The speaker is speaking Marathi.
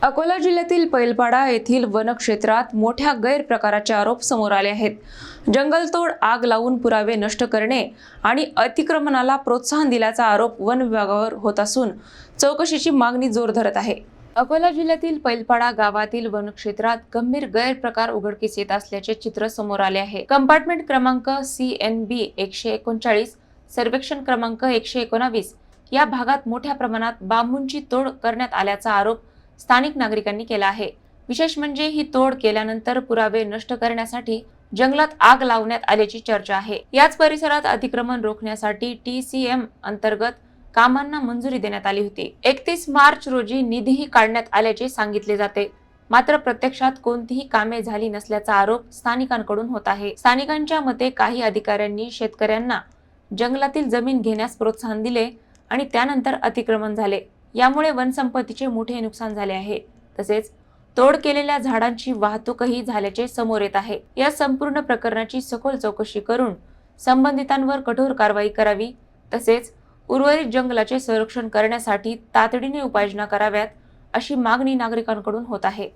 अकोला जिल्ह्यातील पैलपाडा येथील वनक्षेत्रात मोठ्या गैरप्रकाराचे आरोप समोर आले आहेत। जंगलतोड, आग लावून पुरावे नष्ट करणे आणि अतिक्रमणाला प्रोत्साहन दिल्याचा आरोप वन विभागावर होत असून चौकशीची मागणी जोर धरत आहे। अकोला जिल्ह्यातील पैलपाडा गावातील वनक्षेत्रात गंभीर गैरप्रकार उघडकीस येत असल्याचे चित्र समोर आले आहे। कंपार्टमेंट क्रमांक CNB 139, सर्वेक्षण क्रमांक 119 या भागात मोठ्या प्रमाणात बांबूंची तोड करण्यात आल्याचा आरोप स्थानिक नागरिकांनी केला आहे। विशेष म्हणजे ही तोड केल्यानंतर पुरावे नष्ट करण्यासाठी जंगलात आग लावण्यात आल्याची चर्चा आहे। याच परिसरात अतिक्रमण रोखण्यासाठी TCM अंतर्गत कामांना मंजुरी देण्यात आली होती। 31 मार्च रोजी निधीही काढण्यात आल्याचे सांगितले जाते, मात्र प्रत्यक्षात कोणतीही कामे झाली नसल्याचा आरोप स्थानिकांकडून होत आहे। स्थानिकांच्या मते काही अधिकाऱ्यांनी शेतकऱ्यांना जंगलातील जमीन घेण्यास प्रोत्साहन दिले आणि त्यानंतर अतिक्रमण झाले, यामुळे वनसंपत्तीचे मोठे नुकसान झाले आहे। तसेच तोड केलेल्या झाडांची वाहतूकही झाल्याचे समोर येत आहे। या संपूर्ण प्रकरणाची सखोल चौकशी करून संबंधितांवर कठोर कारवाई करावी, तसेच उर्वरित जंगलाचे संरक्षण करण्यासाठी तातडीने उपाययोजना कराव्यात, अशी मागणी नागरिकांकडून होत आहे।